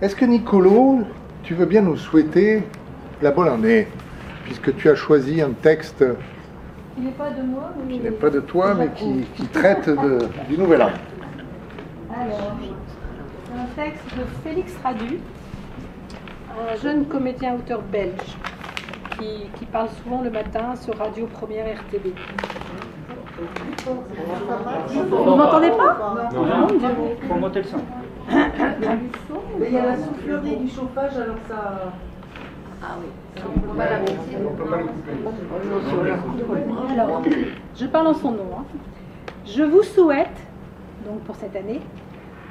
Est-ce que Nicolo, tu veux bien nous souhaiter la bonne année, puisque tu as choisi un texte qui n'est pas de moi, mais qui n'est pas de toi, mais qui traite du Nouvel An. Alors, c'est un texte de Félix Radu, un jeune comédien-auteur belge qui parle souvent le matin sur Radio Première RTB. Vous m'entendez pas? Non, il faut monter le son. Mais il y a la soufflerie du chauffage, alors ça... Ah oui. Alors, je parle en son nom. Je vous souhaite, donc pour cette année,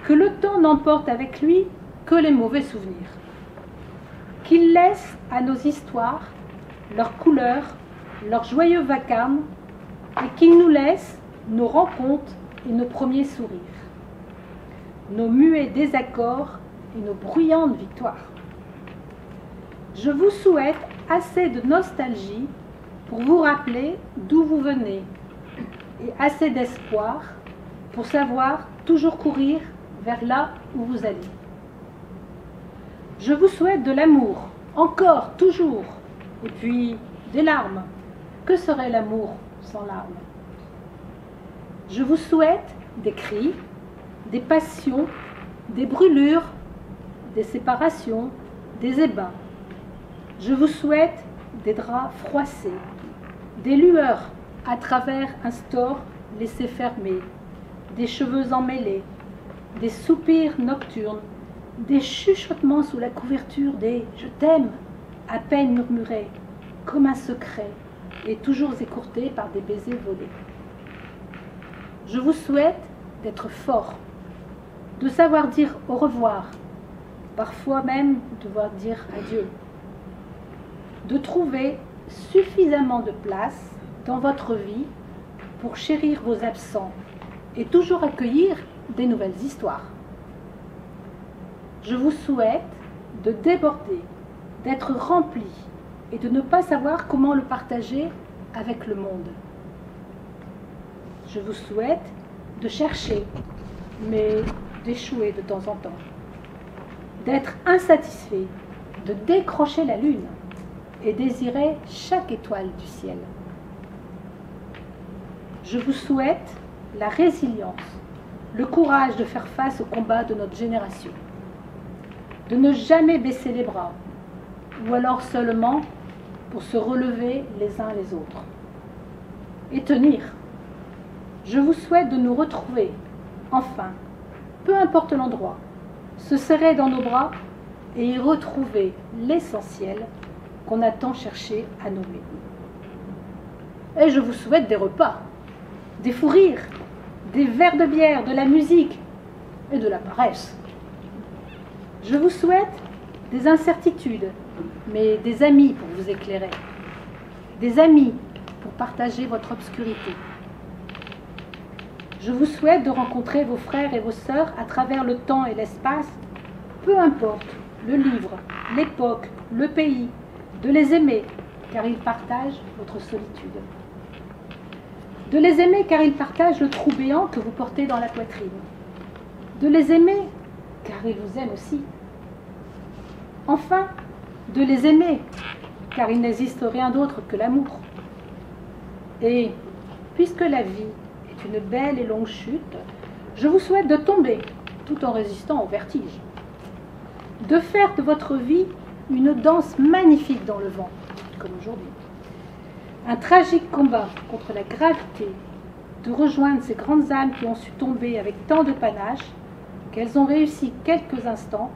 que le temps n'emporte avec lui que les mauvais souvenirs. Qu'il laisse à nos histoires leurs couleurs, leurs joyeux vacarmes, et qu'il nous laisse nos rencontres et nos premiers sourires, nos muets désaccords et nos bruyantes victoires. Je vous souhaite assez de nostalgie pour vous rappeler d'où vous venez et assez d'espoir pour savoir toujours courir vers là où vous allez. Je vous souhaite de l'amour, encore, toujours, et puis des larmes. Que serait l'amour sans larmes? Je vous souhaite des cris, des passions, des brûlures, des séparations, des ébats. Je vous souhaite des draps froissés, des lueurs à travers un store laissé fermer, des cheveux emmêlés, des soupirs nocturnes, des chuchotements sous la couverture des « je t'aime » à peine murmurés, comme un secret, et toujours écourtés par des baisers volés. Je vous souhaite d'être fort, de savoir dire au revoir, parfois même devoir dire adieu, de trouver suffisamment de place dans votre vie pour chérir vos absents et toujours accueillir des nouvelles histoires. Je vous souhaite de déborder, d'être rempli et de ne pas savoir comment le partager avec le monde. Je vous souhaite de chercher, mais d'échouer de temps en temps, d'être insatisfait, de décrocher la lune et désirer chaque étoile du ciel. Je vous souhaite la résilience, le courage de faire face aux combats de notre génération, de ne jamais baisser les bras, ou alors seulement pour se relever les uns les autres. Et tenir. Je vous souhaite de nous retrouver, enfin, peu importe l'endroit, se serrer dans nos bras et y retrouver l'essentiel qu'on a tant cherché à nommer. Et je vous souhaite des repas, des fous rires, des verres de bière, de la musique et de la paresse. Je vous souhaite des incertitudes, mais des amis pour vous éclairer, des amis pour partager votre obscurité. Je vous souhaite de rencontrer vos frères et vos sœurs à travers le temps et l'espace, peu importe le livre, l'époque, le pays, de les aimer car ils partagent votre solitude. De les aimer car ils partagent le trou béant que vous portez dans la poitrine. De les aimer car ils vous aiment aussi. Enfin, de les aimer car il n'existe rien d'autre que l'amour. Et puisque la vie est une belle et longue chute, je vous souhaite de tomber tout en résistant au vertige. De faire de votre vie une danse magnifique dans le vent, comme aujourd'hui. Un tragique combat contre la gravité, de rejoindre ces grandes âmes qui ont su tomber avec tant de panache qu'elles ont réussi quelques instants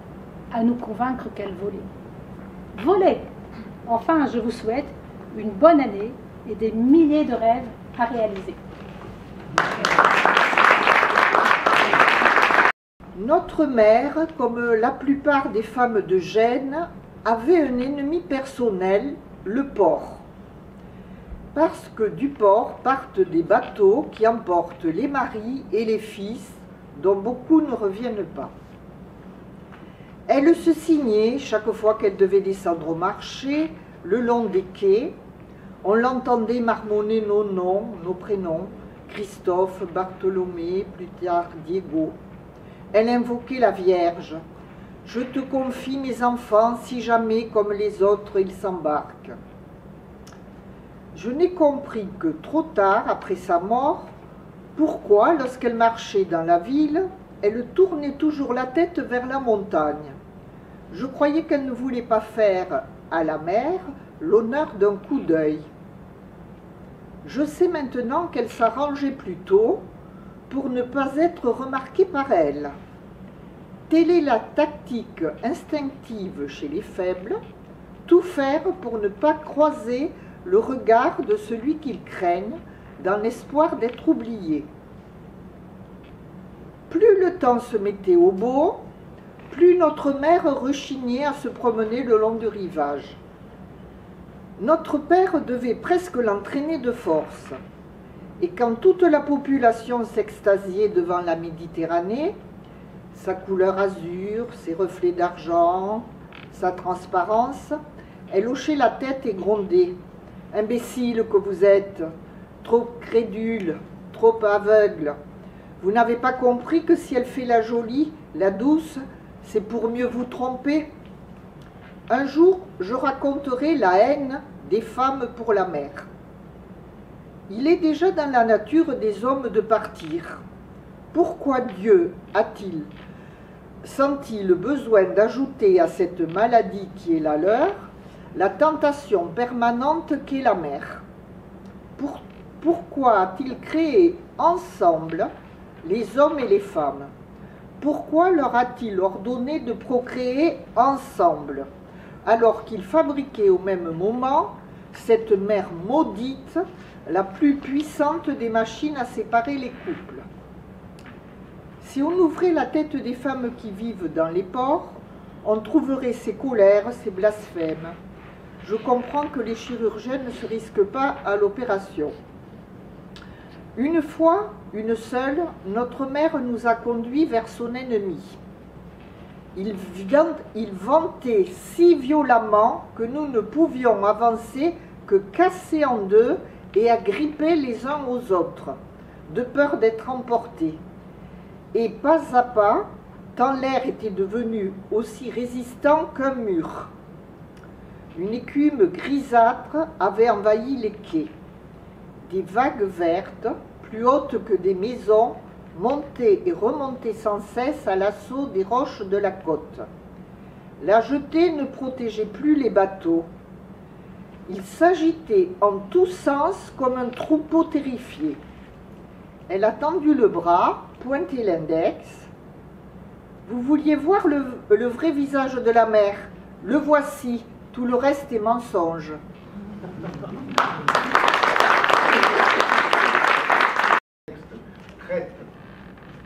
à nous convaincre qu'elles volaient. Volez! Enfin, je vous souhaite une bonne année et des milliers de rêves à réaliser. Notre mère, comme la plupart des femmes de Gênes, avait un ennemi personnel, le port. Parce que du port partent des bateaux qui emportent les maris et les fils, dont beaucoup ne reviennent pas. Elle se signait chaque fois qu'elle devait descendre au marché, le long des quais. On l'entendait marmonner nos noms, nos prénoms, Christophe, Bartholomé, plus tard Diego. Elle invoquait la Vierge. Je te confie mes enfants si jamais, comme les autres, ils s'embarquent. Je n'ai compris que trop tard, après sa mort, pourquoi, lorsqu'elle marchait dans la ville, elle tournait toujours la tête vers la montagne. Je croyais qu'elle ne voulait pas faire à la mer l'honneur d'un coup d'œil. Je sais maintenant qu'elle s'arrangeait plutôt pour ne pas être remarquée par elle. Telle est la tactique instinctive chez les faibles, tout faire pour ne pas croiser le regard de celui qu'ils craignent, dans l'espoir d'être oubliés. Plus le temps se mettait au beau, plus notre mère rechignait à se promener le long du rivage. Notre père devait presque l'entraîner de force. Et quand toute la population s'extasiait devant la Méditerranée, sa couleur azur, ses reflets d'argent, sa transparence, elle hochait la tête et grondait. « Imbécile que vous êtes, trop crédule, trop aveugle. Vous n'avez pas compris que si elle fait la jolie, la douce, c'est pour mieux vous tromper. Un jour, je raconterai la haine des femmes pour la mer. Il est déjà dans la nature des hommes de partir. Pourquoi Dieu sent-il le besoin d'ajouter à cette maladie qui est la leur, la tentation permanente qu'est la mer? Pourquoi a-t-il créé ensemble les hommes et les femmes? Pourquoi leur a-t-il ordonné de procréer ensemble, alors qu'il fabriquait au même moment cette mer maudite, la plus puissante des machines à séparer les couples? Si on ouvrait la tête des femmes qui vivent dans les ports, on trouverait ces colères, ces blasphèmes. Je comprends que les chirurgiens ne se risquent pas à l'opération. Une fois, une seule, notre mère nous a conduits vers son ennemi. Il ventait si violemment que nous ne pouvions avancer que cassés en deux et agrippés les uns aux autres, de peur d'être emportés. Et pas à pas, tant l'air était devenu aussi résistant qu'un mur. Une écume grisâtre avait envahi les quais. Des vagues vertes, plus hautes que des maisons, montaient et remontaient sans cesse à l'assaut des roches de la côte. La jetée ne protégeait plus les bateaux. Ils s'agitaient en tous sens comme un troupeau terrifié. Elle a tendu le bras, pointé l'index. « Vous vouliez voir le vrai visage de la mer. Le voici. Tout le reste est mensonge. » Traite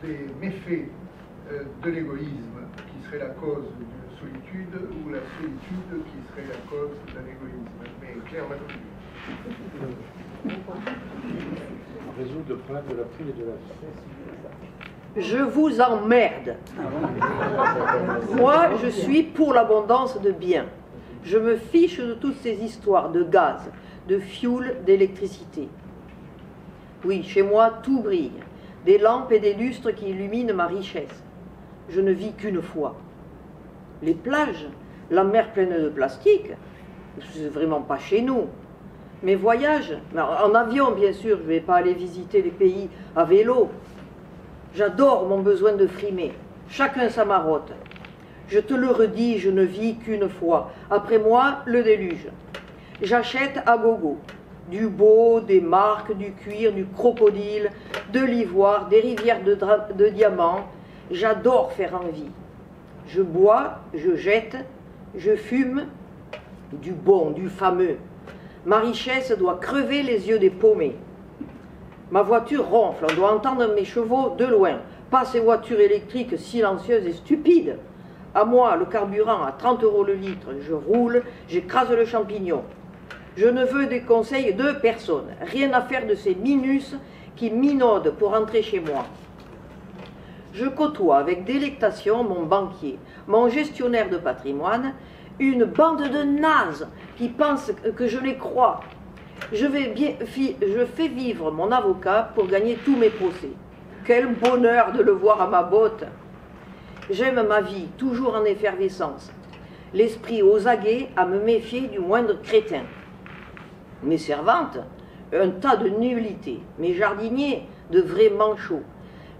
des méfaits de l'égoïsme qui serait la cause d'une solitude ou la solitude qui serait la cause d'un égoïsme. Mais Claire va nous dire. Résoudre le problème de la pluie et de la vie. Je vous emmerde. Moi, je suis pour l'abondance de biens. Je me fiche de toutes ces histoires de gaz, de fioul, d'électricité. Oui, chez moi, tout brille. Des lampes et des lustres qui illuminent ma richesse. Je ne vis qu'une fois. Les plages, la mer pleine de plastique, c'est vraiment pas chez nous. Mes voyages, en avion bien sûr, je ne vais pas aller visiter les pays à vélo. J'adore mon besoin de frimer. Chacun sa marotte. Je te le redis, je ne vis qu'une fois. Après moi, le déluge. J'achète à gogo. Du beau, des marques, du cuir, du crocodile, de l'ivoire, des rivières de diamants. J'adore faire envie. Je bois, je jette, je fume. Du bon, du fameux. Ma richesse doit crever les yeux des paumés. Ma voiture ronfle, on doit entendre mes chevaux de loin. Pas ces voitures électriques silencieuses et stupides. À moi, le carburant à 30 € le litre, je roule, j'écrase le champignon. Je ne veux des conseils de personne, rien à faire de ces minus qui minaudent pour entrer chez moi. Je côtoie avec délectation mon banquier, mon gestionnaire de patrimoine, une bande de nazes qui pensent que je les crois. Je fais vivre mon avocat pour gagner tous mes procès. Quel bonheur de le voir à ma botte. J'aime ma vie, toujours en effervescence. L'esprit aux aguets à me méfier du moindre crétin. Mes servantes, un tas de nullités. Mes jardiniers, de vrais manchots.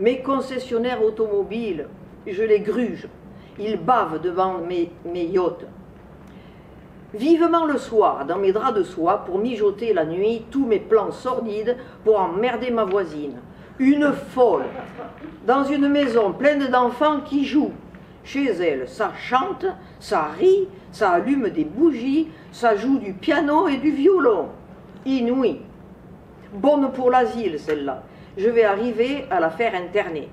Mes concessionnaires automobiles, je les gruge. Ils bavent devant mes yachts. Vivement le soir, dans mes draps de soie, pour mijoter la nuit tous mes plans sordides pour emmerder ma voisine. Une folle, dans une maison pleine d'enfants qui jouent. Chez elle, ça chante, ça rit, ça allume des bougies, ça joue du piano et du violon. Inouï. Bonne pour l'asile, celle-là. Je vais arriver à la faire interner.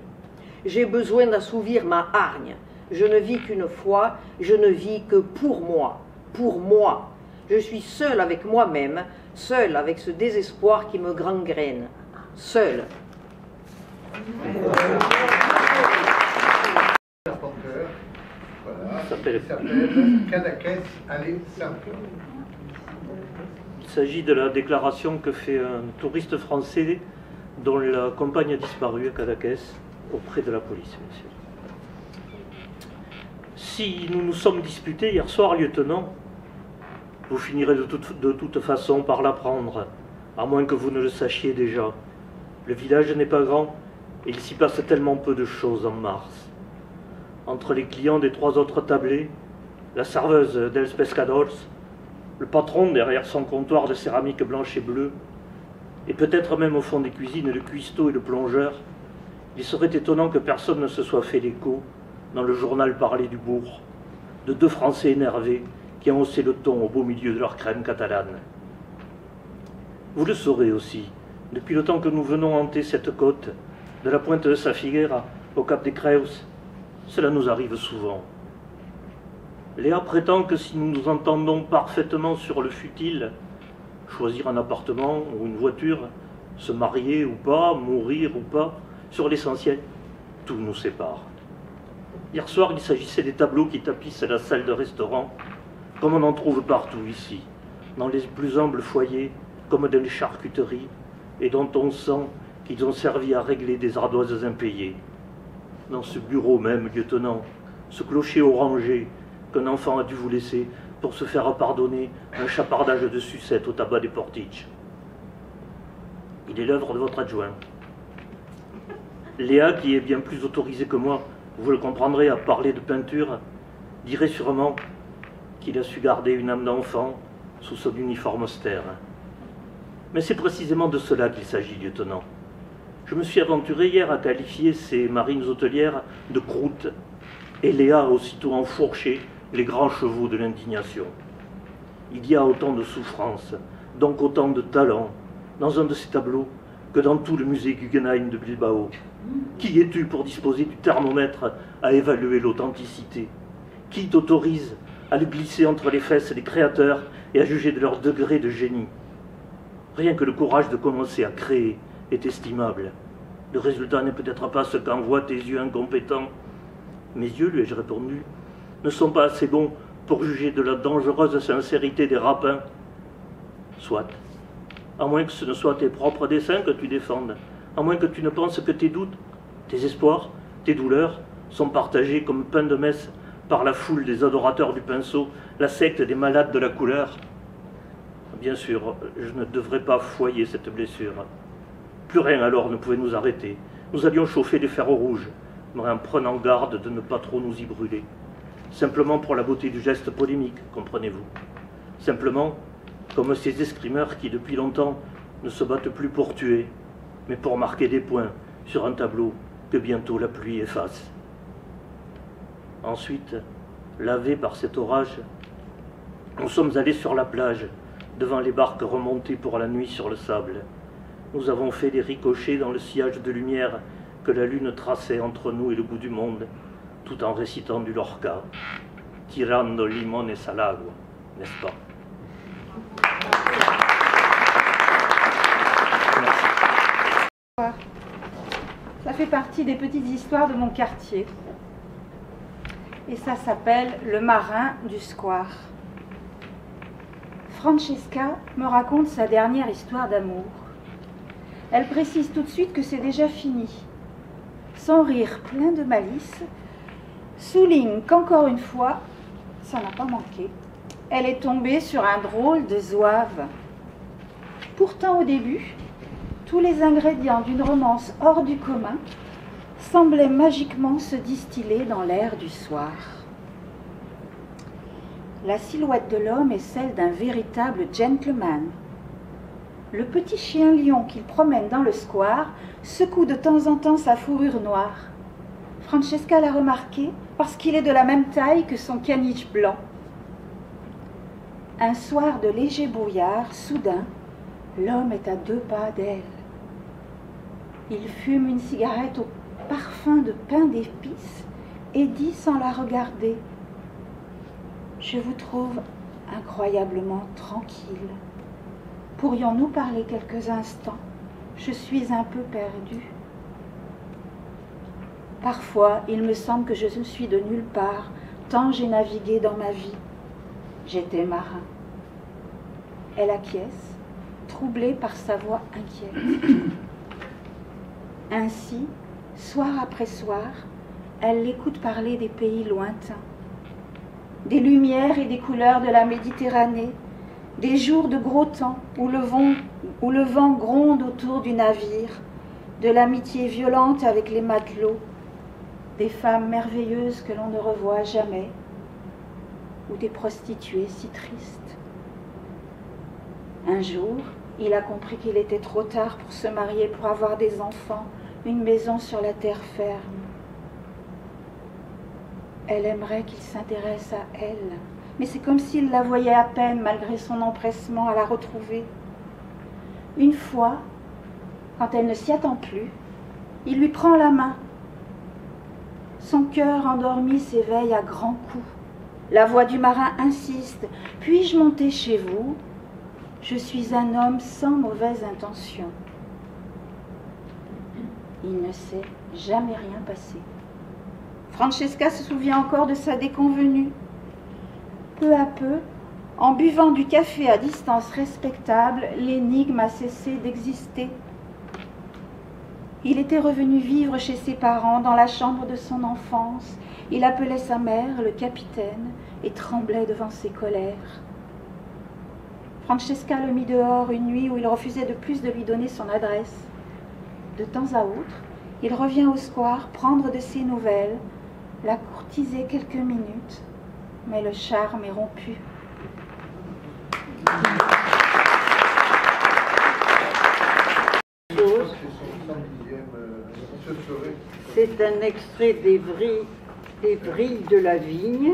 J'ai besoin d'assouvir ma hargne. Je ne vis qu'une fois, je ne vis que pour moi. Pour moi. Je suis seule avec moi-même, seule avec ce désespoir qui me gangrène. Seule. Serpenteur, voilà, Ça s'appelle qui s'appelle Cadaquès, aller simple. Il s'agit de la déclaration que fait un touriste français dont la compagne a disparu à Cadaqués auprès de la police, bien sûr. Si nous nous sommes disputés hier soir, lieutenant, vous finirez de toute façon par l'apprendre, à moins que vous ne le sachiez déjà. Le village n'est pas grand, et il s'y passe tellement peu de choses en mars. Entre les clients des 3 autres tablés, la serveuse d'Els Pescadors, le patron derrière son comptoir de céramique blanche et bleue, et peut-être même au fond des cuisines le cuistot et le plongeur, il serait étonnant que personne ne se soit fait l'écho, dans le journal parlé du bourg, de 2 Français énervés qui ont haussé le ton au beau milieu de leur crème catalane. Vous le saurez aussi, depuis le temps que nous venons hanter cette côte, de la pointe de sa Figuera au cap des Creus, cela nous arrive souvent. Léa prétend que si nous nous entendons parfaitement sur le futile, choisir un appartement ou une voiture, se marier ou pas, mourir ou pas, sur l'essentiel, tout nous sépare. Hier soir, il s'agissait des tableaux qui tapissent la salle de restaurant, comme on en trouve partout ici, dans les plus humbles foyers, comme dans les charcuteries, et dont on sent qu'ils ont servi à régler des ardoises impayées. Dans ce bureau même, lieutenant, ce clocher orangé qu'un enfant a dû vous laisser pour se faire pardonner un chapardage de sucette au tabac des Portiches. Il est l'œuvre de votre adjoint. Léa, qui est bien plus autorisée que moi, vous le comprendrez, à parler de peinture, dirait sûrement qu'il a su garder une âme d'enfant sous son uniforme austère. Mais c'est précisément de cela qu'il s'agit, lieutenant. Je me suis aventuré hier à qualifier ces marines hôtelières de croûtes, et Léa a aussitôt enfourché les grands chevaux de l'indignation. Il y a autant de souffrance, donc autant de talent, dans un de ces tableaux que dans tout le musée Guggenheim de Bilbao. Qui es-tu pour disposer du thermomètre à évaluer l'authenticité? Qui t'autorise à le glisser entre les fesses des créateurs et à juger de leur degré de génie? Rien que le courage de commencer à créer est estimable. Le résultat n'est peut-être pas ce qu'envoient tes yeux incompétents. Mes yeux, lui ai-je répondu, ne sont pas assez bons pour juger de la dangereuse sincérité des rapins. Soit, à moins que ce ne soit tes propres dessins que tu défendes, à moins que tu ne penses que tes doutes, tes espoirs, tes douleurs sont partagés comme pain de messe par la foule des adorateurs du pinceau, la secte des malades de la couleur. Bien sûr, je ne devrais pas foyer cette blessure. Plus rien alors ne pouvait nous arrêter. Nous allions chauffer des fers rouges, mais en prenant garde de ne pas trop nous y brûler. Simplement pour la beauté du geste polémique, comprenez-vous. Simplement, comme ces escrimeurs qui, depuis longtemps, ne se battent plus pour tuer, mais pour marquer des points sur un tableau que bientôt la pluie efface. Ensuite, lavés par cet orage, nous sommes allés sur la plage, devant les barques remontées pour la nuit sur le sable. Nous avons fait des ricochets dans le sillage de lumière que la lune traçait entre nous et le bout du monde, tout en récitant du Lorca, tirando limones al agua, n'est-ce pas? Ça fait partie des petites histoires de mon quartier. Et ça s'appelle Le marin du square. Francesca me raconte sa dernière histoire d'amour. Elle précise tout de suite que c'est déjà fini. Sans rire plein de malice, souligne qu'encore une fois, ça n'a pas manqué, elle est tombée sur un drôle de zouave. Pourtant au début, tous les ingrédients d'une romance hors du commun semblaient magiquement se distiller dans l'air du soir. La silhouette de l'homme est celle d'un véritable gentleman. Le petit chien lion qu'il promène dans le square secoue de temps en temps sa fourrure noire. Francesca l'a remarqué parce qu'il est de la même taille que son caniche blanc. Un soir de léger brouillard, soudain, l'homme est à 2 pas d'elle. Il fume une cigarette au parfum de pain d'épices et dit sans la regarder: « Je vous trouve incroyablement tranquille. Pourrions-nous parler quelques instants? Je suis un peu perdue. » Parfois, il me semble que je suis de nulle part, tant j'ai navigué dans ma vie. J'étais marin. Elle acquiesce, troublée par sa voix inquiète. Ainsi, soir après soir, elle l'écoute parler des pays lointains, des lumières et des couleurs de la Méditerranée, des jours de gros temps où le vent gronde autour du navire, de l'amitié violente avec les matelots, des femmes merveilleuses que l'on ne revoit jamais, ou des prostituées si tristes. Un jour, il a compris qu'il était trop tard pour se marier, pour avoir des enfants, une maison sur la terre ferme. Elle aimerait qu'il s'intéresse à elle, mais c'est comme s'il la voyait à peine malgré son empressement à la retrouver. Une fois, quand elle ne s'y attend plus, il lui prend la main. Son cœur endormi s'éveille à grands coups. La voix du marin insiste: « Puis-je monter chez vous? Je suis un homme sans mauvaise intention. » Il ne s'est jamais rien passé. Francesca se souvient encore de sa déconvenue. Peu à peu, en buvant du café à distance respectable, l'énigme a cessé d'exister. Il était revenu vivre chez ses parents, dans la chambre de son enfance. Il appelait sa mère le capitaine et tremblait devant ses colères. Francesca le mit dehors une nuit où il refusait de plus de lui donner son adresse. De temps à autre, il revient au square prendre de ses nouvelles, la courtiser quelques minutes, mais le charme est rompu. C'est un extrait des vrilles de la vigne.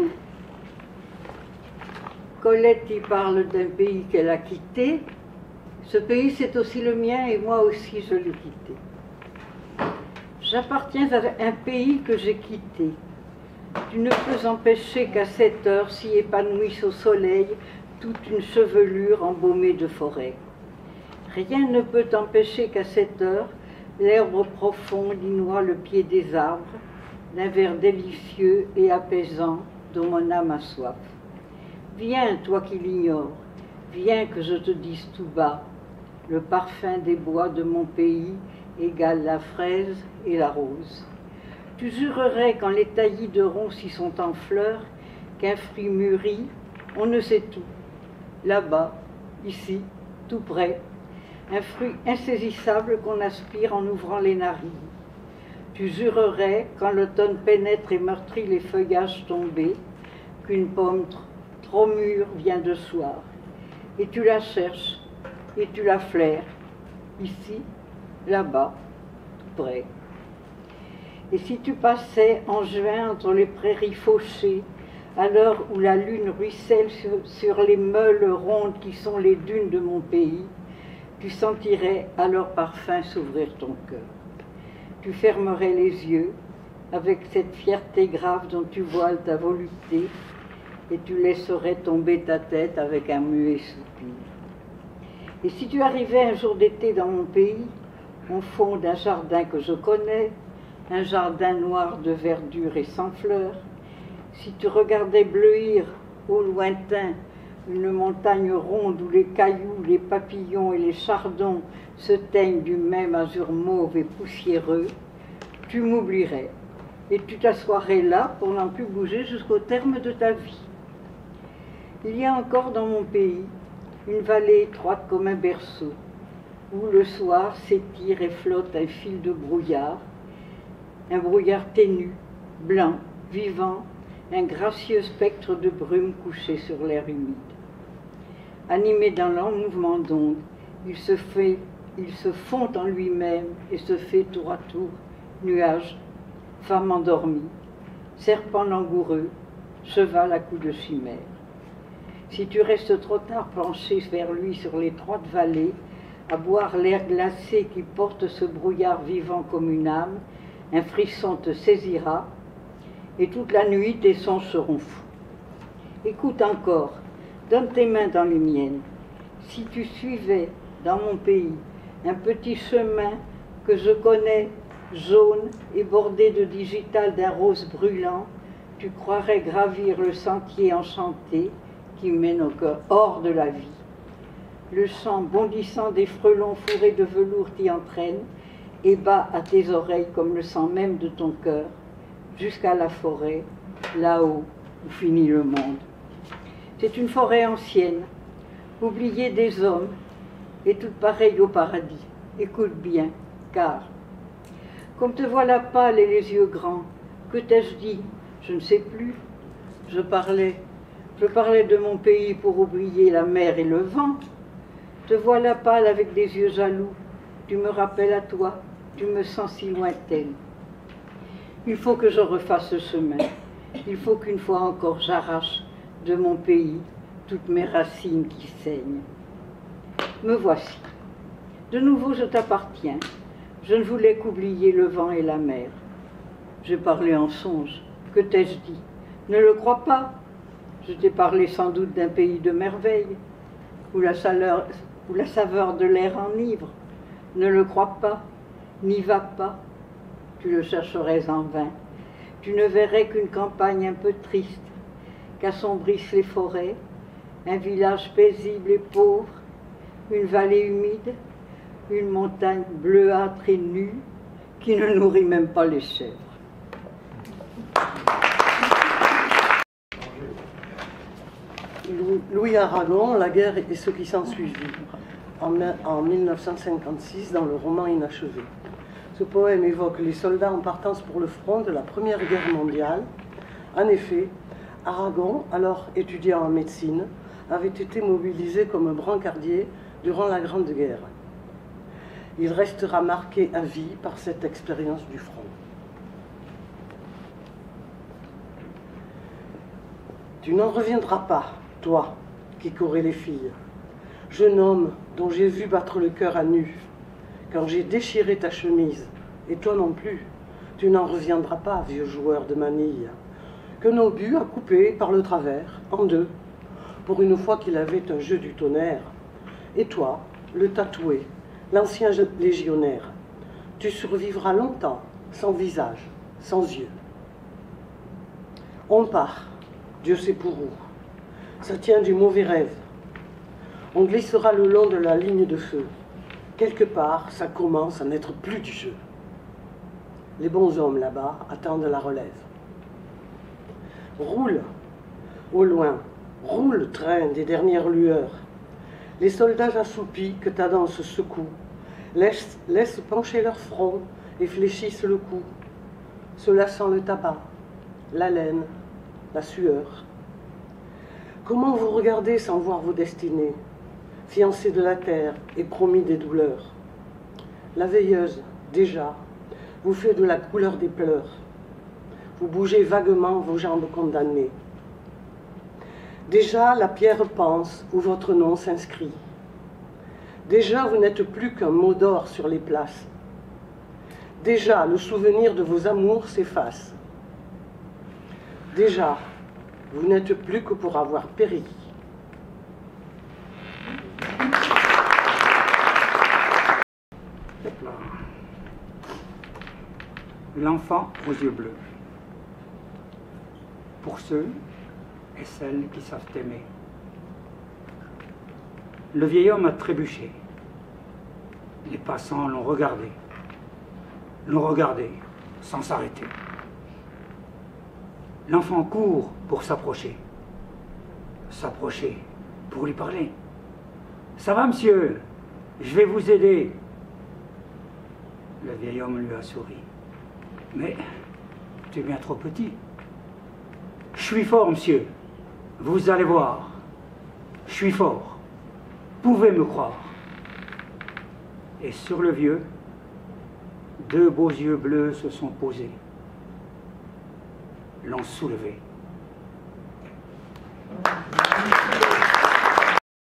Colette y parle d'un pays qu'elle a quitté. Ce pays, c'est aussi le mien et moi aussi je l'ai quitté. J'appartiens à un pays que j'ai quitté. Tu ne peux empêcher qu'à cette heure s'y épanouisse au soleil toute une chevelure embaumée de forêt. Rien ne peut empêcher qu'à cette heure l'herbe profonde y noie le pied des arbres, d'un vert délicieux et apaisant dont mon âme a soif. Viens, toi qui l'ignores, viens que je te dise tout bas, le parfum des bois de mon pays égale la fraise et la rose. Tu jurerais quand les taillis de ronces y sont en fleurs, qu'un fruit mûri, on ne sait tout. Là-bas, ici, tout près, un fruit insaisissable qu'on aspire en ouvrant les narines. Tu jurerais, quand l'automne pénètre et meurtrit les feuillages tombés, qu'une pomme trop mûre vient de soir. Et tu la cherches, et tu la flaires, ici, là-bas, tout près. Et si tu passais en juin entre les prairies fauchées, à l'heure où la lune ruisselle sur les meules rondes qui sont les dunes de mon pays, tu sentirais à leur parfum s'ouvrir ton cœur. Tu fermerais les yeux avec cette fierté grave dont tu voiles ta volupté, et tu laisserais tomber ta tête avec un muet soupir. Et si tu arrivais un jour d'été dans mon pays, au fond d'un jardin que je connais, un jardin noir de verdure et sans fleurs, si tu regardais bleuir au lointain une montagne ronde où les cailloux, les papillons et les chardons se teignent du même azur mauve et poussiéreux, tu m'oublierais et tu t'assoirais là pour n'en plus bouger jusqu'au terme de ta vie. Il y a encore dans mon pays une vallée étroite comme un berceau, où le soir s'étire et flotte un fil de brouillard, un brouillard ténu, blanc, vivant, un gracieux spectre de brume couché sur l'air humide. Animé d'un lent mouvement d'onde, il se fond en lui-même et se fait tour à tour nuage, femme endormie, serpent langoureux, cheval à coups de chimère. Si tu restes trop tard penché vers lui sur l'étroite vallée, à boire l'air glacé qui porte ce brouillard vivant comme une âme, un frisson te saisira, et toute la nuit tes songes seront fous. Écoute encore, donne tes mains dans les miennes. Si tu suivais dans mon pays un petit chemin que je connais, jaune et bordé de digital d'un rose brûlant, tu croirais gravir le sentier enchanté qui mène au cœur hors de la vie. Le chant bondissant des frelons fourrés de velours t'y entraîne et bat à tes oreilles comme le sang même de ton cœur, jusqu'à la forêt, là-haut où finit le monde. C'est une forêt ancienne, oubliée des hommes, et toute pareille au paradis. Écoute bien, car, comme te voilà pâle et les yeux grands, que t'ai-je dit? Je ne sais plus. Je parlais de mon pays pour oublier la mer et le vent. Te voilà pâle avec des yeux jaloux, tu me rappelles à toi, tu me sens si lointaine. Il faut que je refasse ce chemin, il faut qu'une fois encore j'arrache de mon pays toutes mes racines qui saignent. Me voici, de nouveau je t'appartiens, je ne voulais qu'oublier le vent et la mer. J'ai parlé en songe, que t'ai-je dit? Ne le crois pas, je t'ai parlé sans doute d'un pays de merveilles, où la saveur de l'air enivre. Ne le crois pas, n'y va pas, tu le chercherais en vain. Tu ne verrais qu'une campagne un peu triste, qu'assombrissent les forêts, un village paisible et pauvre, une vallée humide, une montagne bleuâtre et nue, qui ne nourrit même pas les chèvres. Louis Aragon, la guerre et ce qui s'ensuivit, en 1956, dans le roman Inachevé. Ce poème évoque les soldats en partance pour le front de la Première Guerre mondiale. En effet, Aragon, alors étudiant en médecine, avait été mobilisé comme brancardier durant la Grande Guerre. Il restera marqué à vie par cette expérience du front. Tu n'en reviendras pas, toi, qui courais les filles, jeune homme dont j'ai vu battre le cœur à nu, quand j'ai déchiré ta chemise, et toi non plus, tu n'en reviendras pas, vieux joueur de manille, que nos buts a coupé par le travers, en deux, pour une fois qu'il avait un jeu du tonnerre. Et toi, le tatoué, l'ancien légionnaire, tu survivras longtemps, sans visage, sans yeux. On part, Dieu sait pour où. Ça tient du mauvais rêve. On glissera le long de la ligne de feu. Quelque part, ça commence à n'être plus du jeu. Les bons hommes là-bas attendent la relève. Roule, au loin, roule, train des dernières lueurs. Les soldats assoupis que ta danse secoue laissent pencher leur front et fléchissent le cou. Cela sent le tabac, la laine, la sueur. Comment vous regardez sans voir vos destinées, fiancés de la terre et promis des douleurs? La veilleuse, déjà, vous fait de la couleur des pleurs. Vous bougez vaguement vos jambes condamnées. Déjà, la pierre pense où votre nom s'inscrit. Déjà, vous n'êtes plus qu'un mot d'or sur les places. Déjà, le souvenir de vos amours s'efface. Déjà, vous n'êtes plus que pour avoir péri. L'enfant aux yeux bleus. Pour ceux et celles qui savent aimer. Le vieil homme a trébuché. Les passants l'ont regardé sans s'arrêter. L'enfant court pour s'approcher. S'approcher pour lui parler. Ça va, monsieur? Je vais vous aider. Le vieil homme lui a souri. Mais tu es bien trop petit. Je suis fort, monsieur. Vous allez voir. Je suis fort. Pouvez me croire. Et sur le vieux, deux beaux yeux bleus se sont posés. L'ont soulevé.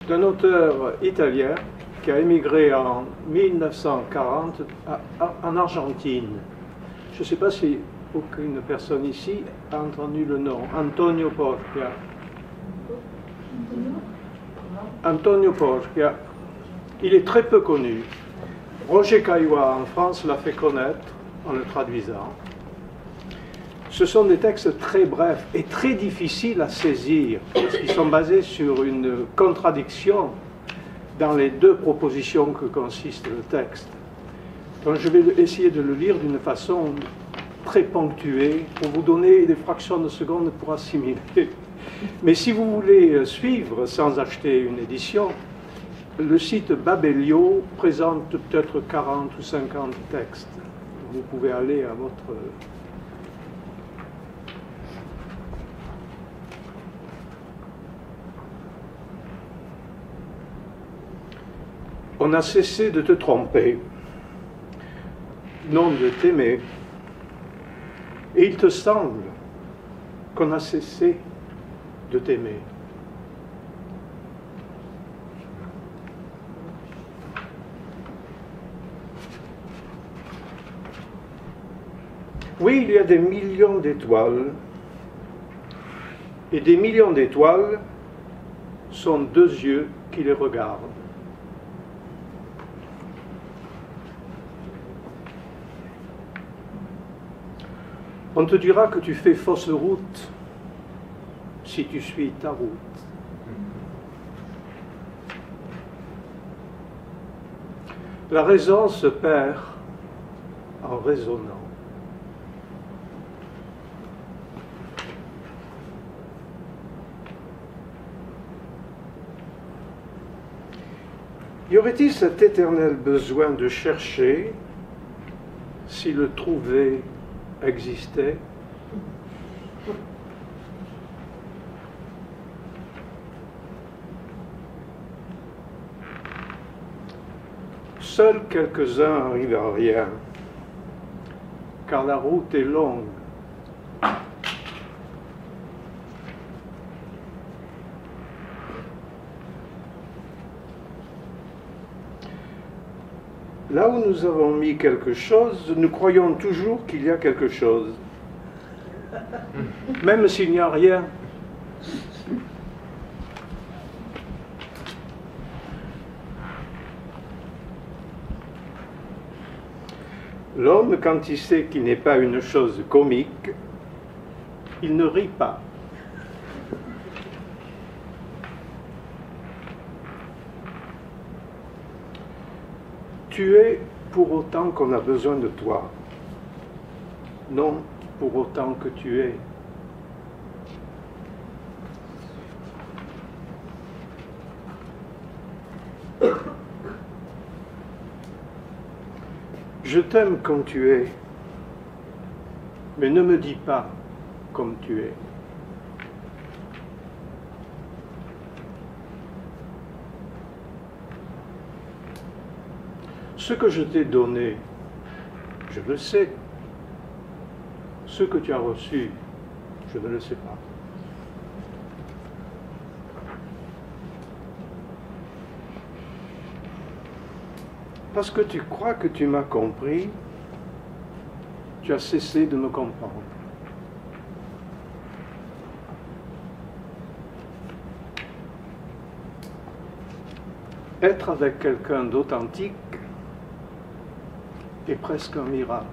D'un auteur italien qui a émigré en 1940 en Argentine. Je ne sais pas si aucune personne ici a entendu le nom. Antonio Porcia. Antonio Porcia. Il est très peu connu. Roger Caillois en France l'a fait connaître en le traduisant. Ce sont des textes très brefs et très difficiles à saisir, parce qu'ils sont basés sur une contradiction dans les deux propositions que consiste le texte. Donc je vais essayer de le lire d'une façon très ponctuée, pour vous donner des fractions de secondes pour assimiler. Mais si vous voulez suivre sans acheter une édition, le site Babelio présente peut-être 40 ou 50 textes. Vous pouvez aller à votre... On a cessé de te tromper, non de t'aimer, et il te semble qu'on a cessé de t'aimer. Oui, il y a des millions d'étoiles, et des millions d'étoiles sont deux yeux qui les regardent. On te dira que tu fais fausse route si tu suis ta route. La raison se perd en raisonnant. Y aurait-il cet éternel besoin de chercher si le trouver existait? Seuls quelques-uns arrivent à rien, car la route est longue. Là où nous avons mis quelque chose, nous croyons toujours qu'il y a quelque chose, même s'il n'y a rien. L'homme, quand il sait qu'il n'est pas une chose comique, il ne rit pas. Tu es pour autant qu'on a besoin de toi, non pour autant que tu es. Je t'aime comme tu es, mais ne me dis pas comme tu es. Ce que je t'ai donné, je le sais. Ce que tu as reçu, je ne le sais pas. Parce que tu crois que tu m'as compris, tu as cessé de me comprendre. Être avec quelqu'un d'authentique est presque un miracle.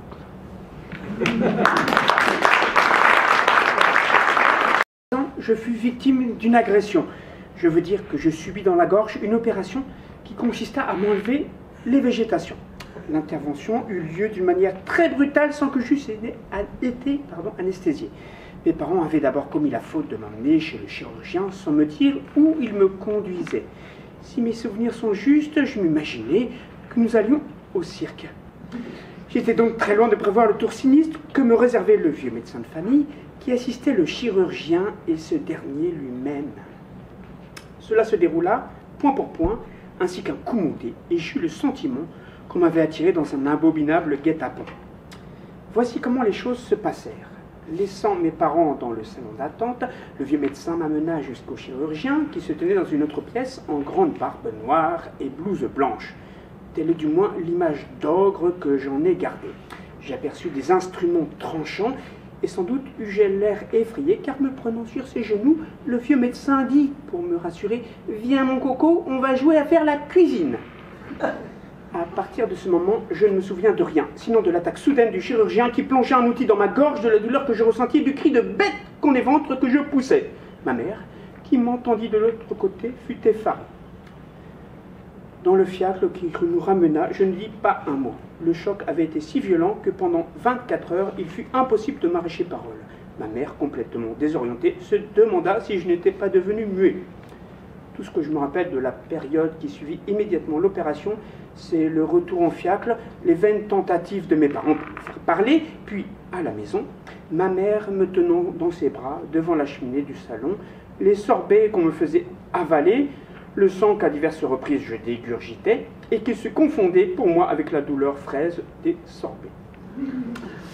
Je fus victime d'une agression. Je veux dire que je subis dans la gorge une opération qui consista à m'enlever les végétations. L'intervention eut lieu d'une manière très brutale sans que j'eusse été anesthésié. Mes parents avaient d'abord commis la faute de m'emmener chez le chirurgien sans me dire où ils me conduisaient. Si mes souvenirs sont justes, je m'imaginais que nous allions au cirque. J'étais donc très loin de prévoir le tour sinistre que me réservait le vieux médecin de famille qui assistait le chirurgien et ce dernier lui-même. Cela se déroula point pour point, ainsi qu'un coup monté, et j'eus le sentiment qu'on m'avait attiré dans un abominable guet-apens. Voici comment les choses se passèrent. Laissant mes parents dans le salon d'attente, le vieux médecin m'amena jusqu'au chirurgien qui se tenait dans une autre pièce en grande barbe noire et blouse blanche. Telle est du moins l'image d'ogre que j'en ai gardée. J'aperçus des instruments tranchants et sans doute eus-je l'air effrayé car me prenant sur ses genoux, le vieux médecin dit, pour me rassurer, « Viens mon coco, on va jouer à faire la cuisine !» À partir de ce moment, je ne me souviens de rien, sinon de l'attaque soudaine du chirurgien qui plongeait un outil dans ma gorge, de la douleur que je ressentis et du cri de bête qu'on éventre que je poussais. Ma mère, qui m'entendit de l'autre côté, fut effarée. Dans le fiacre qui nous ramena, je ne dis pas un mot. Le choc avait été si violent que pendant 24 heures, il fut impossible de m'arracher parole. Ma mère, complètement désorientée, se demanda si je n'étais pas devenu muet. Tout ce que je me rappelle de la période qui suivit immédiatement l'opération, c'est le retour en fiacre, les vaines tentatives de mes parents pour me faire parler, puis à la maison, ma mère me tenant dans ses bras devant la cheminée du salon, les sorbets qu'on me faisait avaler, le sang qu'à diverses reprises je dégurgitais et qui se confondait pour moi avec la douleur fraise des sorbets.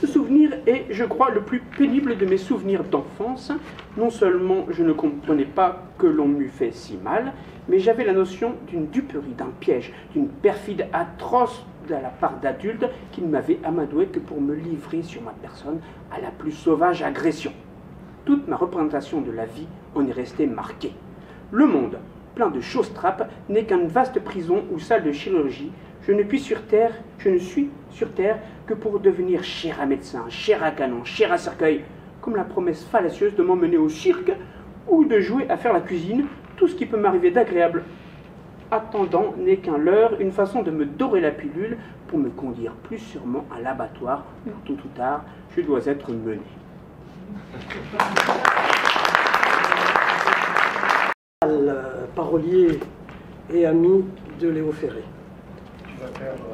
Ce souvenir est, je crois, le plus pénible de mes souvenirs d'enfance. Non seulement je ne comprenais pas que l'on m'eût fait si mal, mais j'avais la notion d'une duperie, d'un piège, d'une perfide atroce de la part d'adultes qui ne m'avaient amadoué que pour me livrer sur ma personne à la plus sauvage agression. Toute ma représentation de la vie en est restée marquée. Le monde, plein de choses-trappes, n'est qu'une vaste prison ou salle de chirurgie. Je ne suis sur terre que pour devenir cher à médecin, cher à canon, cher à cercueil, comme la promesse fallacieuse de m'emmener au cirque ou de jouer à faire la cuisine, tout ce qui peut m'arriver d'agréable. Attendant n'est qu'un leurre, une façon de me dorer la pilule pour me conduire plus sûrement à l'abattoir où tôt ou tard je dois être mené. Parolier et ami de Léo Ferré. Tu vas perdre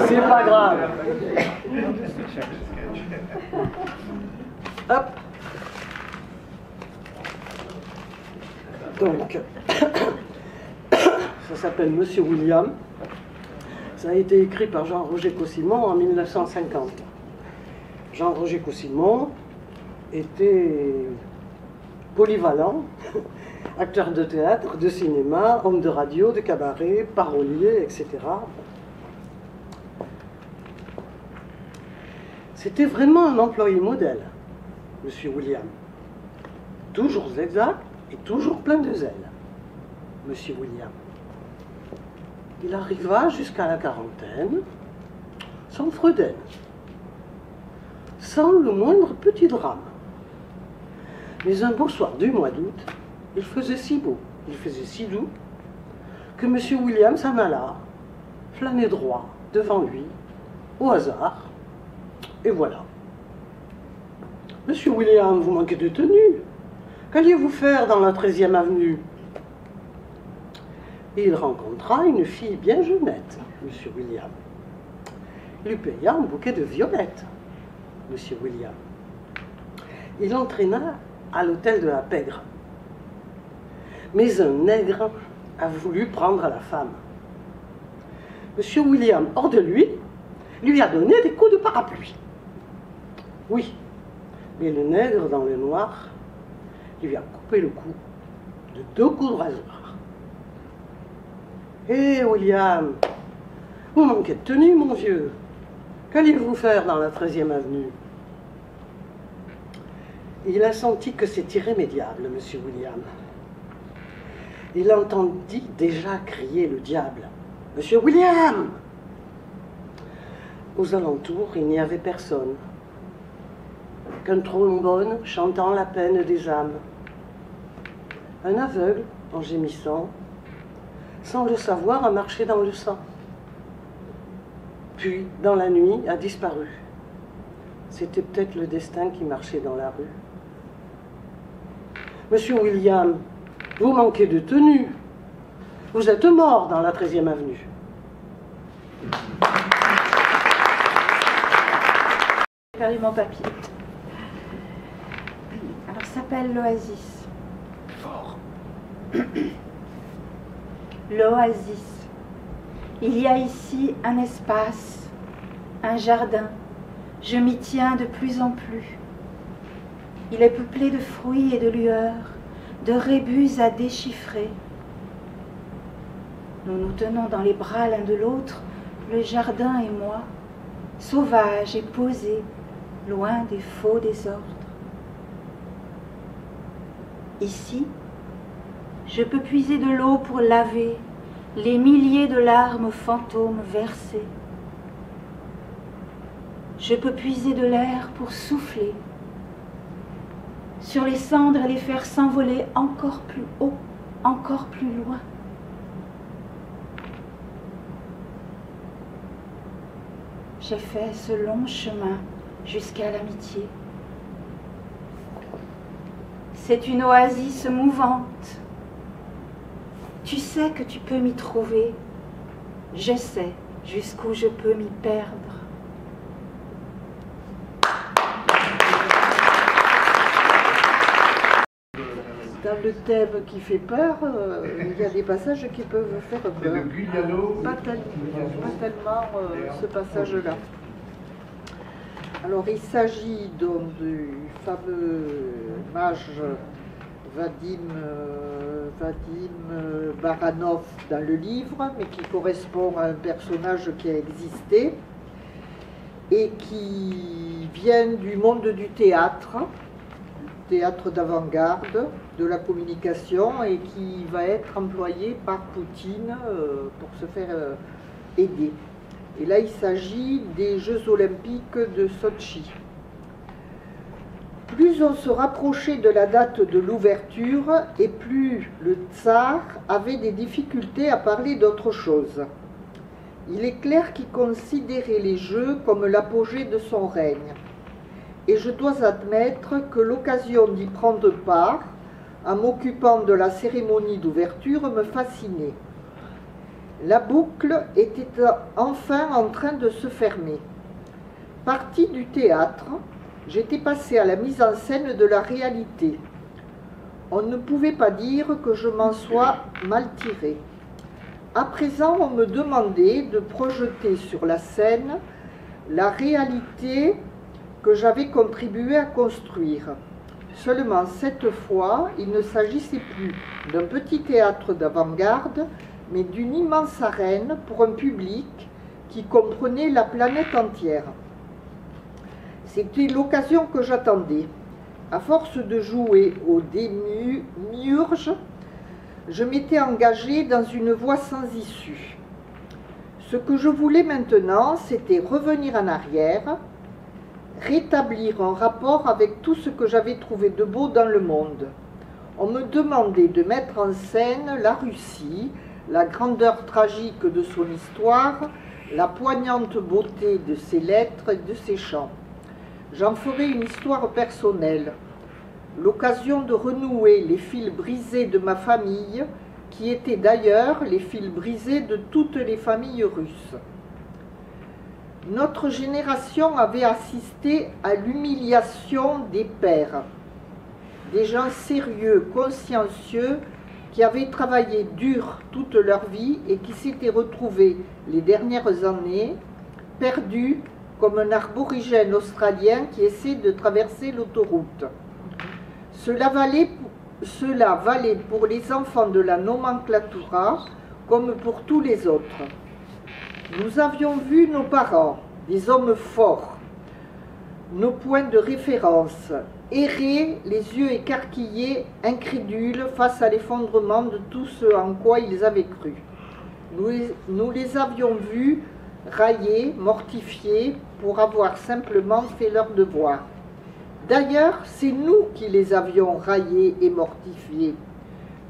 C'est pas grave. Hop. Donc, ça s'appelle Monsieur William. Ça a été écrit par Jean-Roger Caussimon en 1950. Jean-Roger Caussimon était polyvalent, acteur de théâtre, de cinéma, homme de radio, de cabaret, parolier, etc. C'était vraiment un employé modèle, Monsieur William. Toujours exact et toujours plein de zèle, Monsieur William. Il arriva jusqu'à la quarantaine sans Freuden, sans le moindre petit drame. Mais un beau soir du mois d'août, il faisait si beau, il faisait si doux, que M. William s'en alla, flânait droit devant lui, au hasard, et voilà. Monsieur William, vous manquez de tenue. Qu'alliez-vous faire dans la 13e avenue? Et il rencontra une fille bien jeunette, Monsieur William. Il lui paya un bouquet de violettes, Monsieur William. Il l'entraîna à l'hôtel de la Pègre. Mais un nègre a voulu prendre la femme. Monsieur William, hors de lui a donné des coups de parapluie. Oui, mais le nègre dans le noir lui a coupé le cou de 2 coups de rasoir. Hé, William, vous manquez de tenue, mon vieux. Qu'alliez-vous faire dans la 13e avenue? Il a senti que c'est irrémédiable, Monsieur William. Il entendit déjà crier le diable. « Monsieur William !» Aux alentours, il n'y avait personne qu'un trombone chantant la peine des âmes. Un aveugle, en gémissant, sans le savoir, a marché dans le sang. puis, dans la nuit, a disparu. C'était peut-être le destin qui marchait dans la rue. Monsieur William, vous manquez de tenue. Vous êtes mort dans la 13e avenue. J'ai perdu mon papier. Alors, ça s'appelle l'Oasis. Fort. L'Oasis. Il y a ici un espace, un jardin. Je m'y tiens de plus en plus. Il est peuplé de fruits et de lueurs, de rébus à déchiffrer. Nous nous tenons dans les bras l'un de l'autre, le jardin et moi, sauvages et posés, loin des faux désordres. Ici, je peux puiser de l'eau pour laver les milliers de larmes fantômes versées. Je peux puiser de l'air pour souffler sur les cendres et les faire s'envoler encore plus haut, encore plus loin. J'ai fait ce long chemin jusqu'à l'amitié. C'est une oasis mouvante. Tu sais que tu peux m'y trouver. Je sais jusqu'où je peux m'y perdre. Dans le thème qui fait peur, il y a des passages qui peuvent faire peur. Pas tellement ce passage-là. Alors il s'agit donc du fameux mage Vadim Baranov dans le livre, mais qui correspond à un personnage qui a existé et qui vient du monde du théâtre d'avant-garde, de la communication, et qui va être employé par Poutine pour se faire aider. Et là, il s'agit des Jeux olympiques de Sotchi. Plus on se rapprochait de la date de l'ouverture, et plus le tsar avait des difficultés à parler d'autre chose. Il est clair qu'il considérait les Jeux comme l'apogée de son règne. Et je dois admettre que l'occasion d'y prendre part, en m'occupant de la cérémonie d'ouverture, me fascinait. La boucle était enfin en train de se fermer. Partie du théâtre, j'étais passée à la mise en scène de la réalité. On ne pouvait pas dire que je m'en sois mal tirée. À présent, on me demandait de projeter sur la scène la réalité que j'avais contribué à construire. Seulement cette fois, il ne s'agissait plus d'un petit théâtre d'avant-garde, mais d'une immense arène pour un public qui comprenait la planète entière. C'était l'occasion que j'attendais. À force de jouer au démiurge, je m'étais engagée dans une voie sans issue. Ce que je voulais maintenant, c'était revenir en arrière, rétablir un rapport avec tout ce que j'avais trouvé de beau dans le monde. On me demandait de mettre en scène la Russie, la grandeur tragique de son histoire, la poignante beauté de ses lettres et de ses chants. J'en ferai une histoire personnelle, l'occasion de renouer les fils brisés de ma famille, qui étaient d'ailleurs les fils brisés de toutes les familles russes. Notre génération avait assisté à l'humiliation des pères, des gens sérieux, consciencieux, qui avaient travaillé dur toute leur vie et qui s'étaient retrouvés les dernières années perdus comme un aborigène australien qui essaie de traverser l'autoroute. Cela valait pour les enfants de la nomenclatura comme pour tous les autres. Nous avions vu nos parents, des hommes forts, nos points de référence, errer les yeux écarquillés, incrédules face à l'effondrement de tout ce en quoi ils avaient cru. Nous les avions vus raillés, mortifiés, pour avoir simplement fait leur devoir. D'ailleurs, c'est nous qui les avions raillés et mortifiés.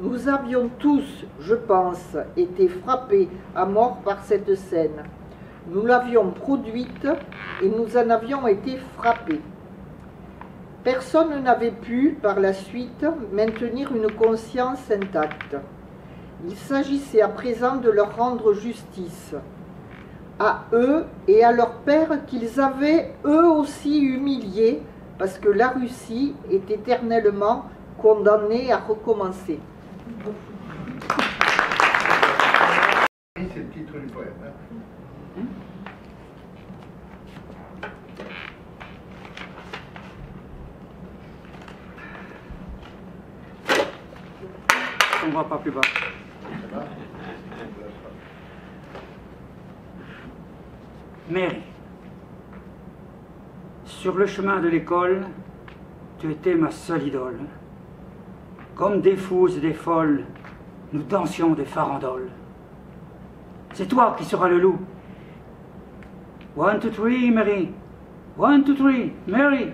Nous avions tous, je pense, été frappés à mort par cette scène. Nous l'avions produite et nous en avions été frappés. Personne n'avait pu, par la suite, maintenir une conscience intacte. Il s'agissait à présent de leur rendre justice, à eux et à leur père qu'ils avaient eux aussi humiliés, parce que la Russie est éternellement condamnée à recommencer. C'est le titre du poème. On ne va pas plus bas. Mary, sur le chemin de l'école, tu étais ma seule idole. Comme des fous et des folles, nous dansions des farandoles. C'est toi qui seras le loup. 1, 2, 3, Mary. 1, 2, 3, Mary.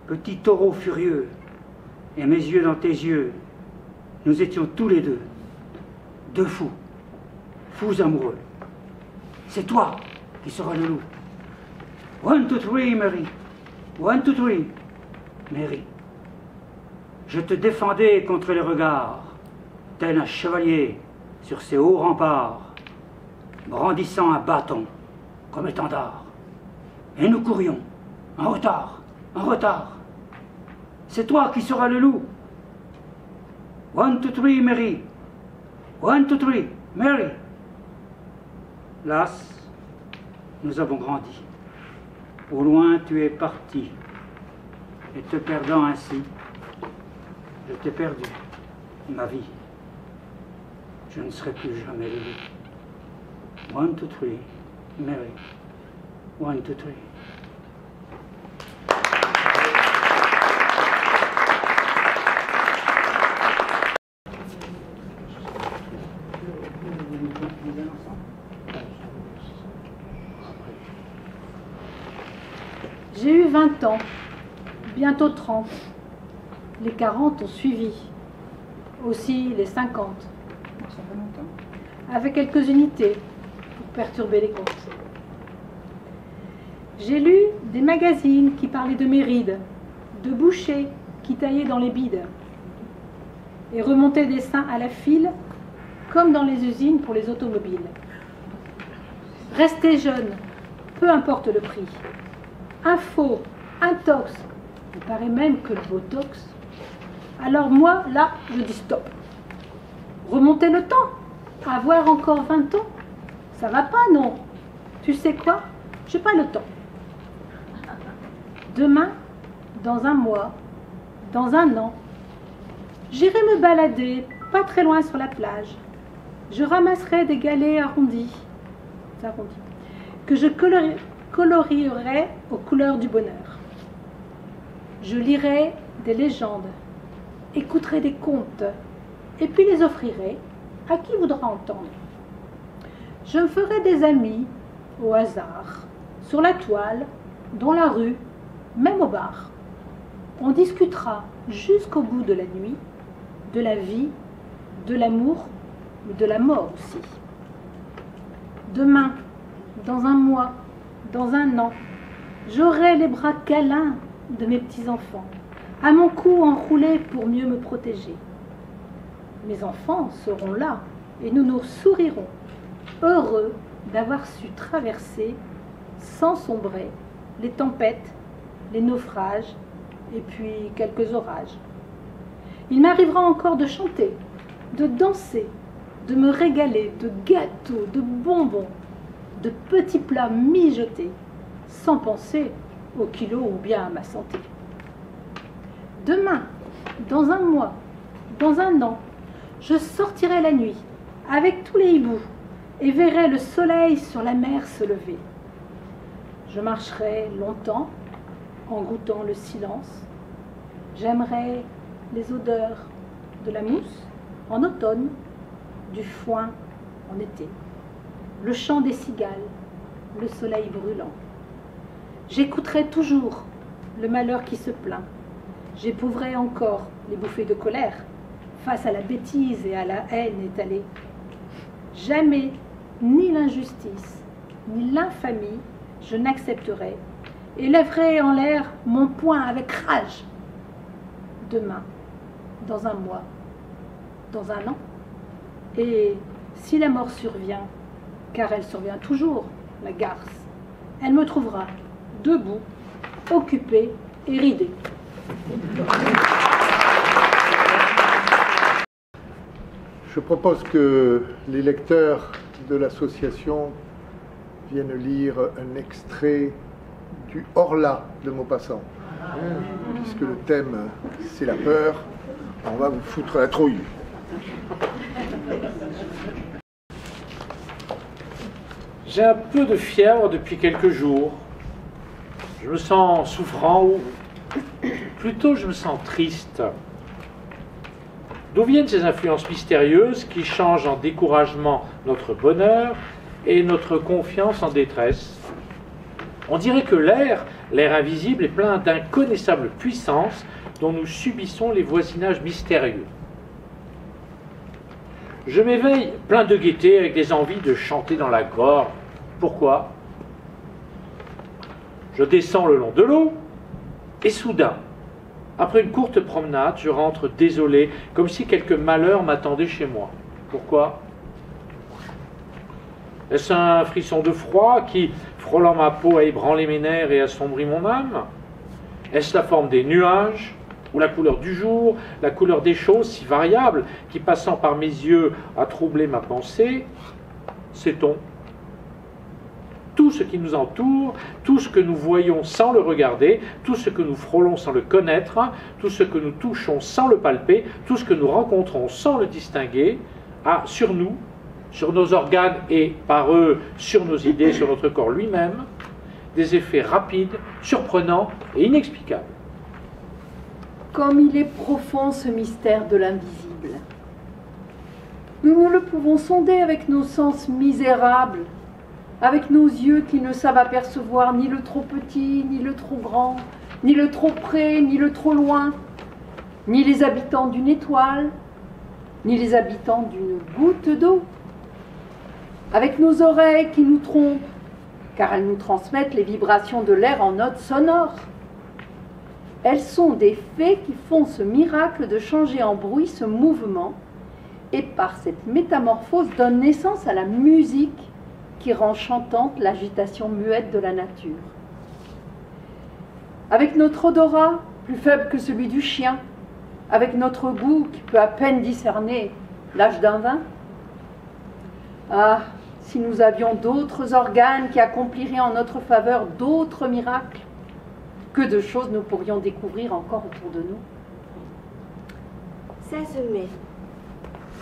Petit taureau furieux, et mes yeux dans tes yeux, nous étions tous les deux, deux fous, fous amoureux. C'est toi qui seras le loup. 1, 2, 3, Mary. 1, 2, 3, Mary. Je te défendais contre les regards, tel un chevalier sur ces hauts remparts, brandissant un bâton comme étendard. Et nous courions, en retard, en retard. C'est toi qui seras le loup. 1, 2, 3, Mary. 1, 2, 3, Mary. Las, nous avons grandi. Au loin, tu es parti. Et te perdant ainsi, je t'ai perdu, ma vie. Je ne serai plus jamais le loup. 1, 2, 3, Mary. 1, 2, 3. J'ai eu 20 ans, bientôt 30. Les 40 ont suivi, aussi les 50, avec quelques unités pour perturber les comptes. J'ai lu des magazines qui parlaient de mes rides, de bouchers qui taillaient dans les bides, et remontaient des seins à la file, comme dans les usines pour les automobiles. Rester jeune, peu importe le prix. Info, intox, il paraît même que le botox. Alors moi, là, je dis stop. Remonter le temps, avoir encore 20 ans, ça va pas, non. Tu sais quoi? J'ai pas le temps. Demain, dans un mois, dans un an, j'irai me balader, pas très loin sur la plage. Je ramasserai des galets arrondis, que je colorierai aux couleurs du bonheur. Je lirai des légendes, écouterai des contes, et puis les offrirai à qui voudra entendre. Je me ferai des amis au hasard, sur la toile, dans la rue, même au bar. On discutera jusqu'au bout de la nuit, de la vie, de l'amour, mais de la mort aussi. Demain, dans un mois, dans un an, j'aurai les bras câlins de mes petits-enfants, à mon cou enroulé pour mieux me protéger. Mes enfants seront là et nous nous sourirons, heureux d'avoir su traverser, sans sombrer, les tempêtes, les naufrages et puis quelques orages. Il m'arrivera encore de chanter, de danser, de me régaler de gâteaux, de bonbons, de petits plats mijotés, sans penser au kilo ou bien à ma santé. Demain, dans un mois, dans un an, je sortirai la nuit avec tous les hiboux et verrai le soleil sur la mer se lever. Je marcherai longtemps en goûtant le silence. J'aimerai les odeurs de la mousse en automne, du foin en été, le chant des cigales, le soleil brûlant. J'écouterai toujours le malheur qui se plaint. J'éprouverai encore les bouffées de colère face à la bêtise et à la haine étalée. Jamais ni l'injustice, ni l'infamie, je n'accepterai, et lèverai en l'air mon poing avec rage. Demain, dans un mois, dans un an, et si la mort survient, car elle survient toujours, la garce, elle me trouvera debout, occupée et ridée. Je propose que les lecteurs de l'association viennent lire un extrait du Horla de Maupassant. Puisque le thème, c'est la peur, on va vous foutre la trouille. J'ai un peu de fièvre depuis quelques jours. Je me sens souffrant, ou plutôt je me sens triste. D'où viennent ces influences mystérieuses qui changent en découragement notre bonheur et notre confiance en détresse? On dirait que l'air invisible, est plein d'inconnaissables puissances dont nous subissons les voisinages mystérieux. Je m'éveille plein de gaieté avec des envies de chanter dans la gorge. Pourquoi? Je descends le long de l'eau et soudain, après une courte promenade, je rentre désolé, comme si quelque malheur m'attendait chez moi. Pourquoi? Est-ce un frisson de froid qui, frôlant ma peau, a ébranlé mes nerfs et assombri mon âme? Est-ce la forme des nuages, ou la couleur du jour, la couleur des choses si variables, qui, passant par mes yeux, a troublé ma pensée? Sait-on? Tout ce qui nous entoure, tout ce que nous voyons sans le regarder, tout ce que nous frôlons sans le connaître, tout ce que nous touchons sans le palper, tout ce que nous rencontrons sans le distinguer, a sur nous, sur nos organes et par eux sur nos idées, sur notre corps lui-même, des effets rapides, surprenants et inexplicables. Comme il est profond ce mystère de l'invisible. Nous ne le pouvons sonder avec nos sens misérables, avec nos yeux qui ne savent apercevoir ni le trop petit, ni le trop grand, ni le trop près, ni le trop loin, ni les habitants d'une étoile, ni les habitants d'une goutte d'eau. Avec nos oreilles qui nous trompent, car elles nous transmettent les vibrations de l'air en notes sonores. Elles sont des fées qui font ce miracle de changer en bruit ce mouvement, et par cette métamorphose donnent naissance à la musique qui rend chantante l'agitation muette de la nature. Avec notre odorat, plus faible que celui du chien, avec notre goût qui peut à peine discerner l'âge d'un vin. Ah, si nous avions d'autres organes qui accompliraient en notre faveur d'autres miracles, que de choses nous pourrions découvrir encore autour de nous. 16 mai.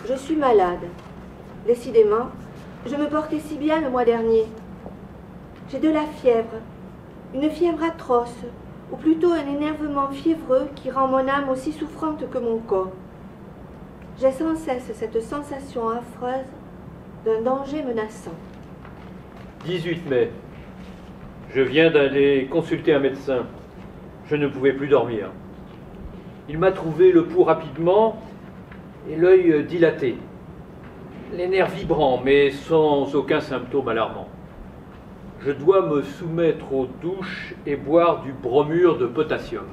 Je suis malade. Décidément, je me portais si bien le mois dernier. J'ai de la fièvre, une fièvre atroce, ou plutôt un énervement fiévreux qui rend mon âme aussi souffrante que mon corps. J'ai sans cesse cette sensation affreuse d'un danger menaçant. 18 mai. Je viens d'aller consulter un médecin. Je ne pouvais plus dormir. Il m'a trouvé le pouls rapidement et l'œil dilaté. Les nerfs vibrants, mais sans aucun symptôme alarmant. Je dois me soumettre aux douches et boire du bromure de potassium.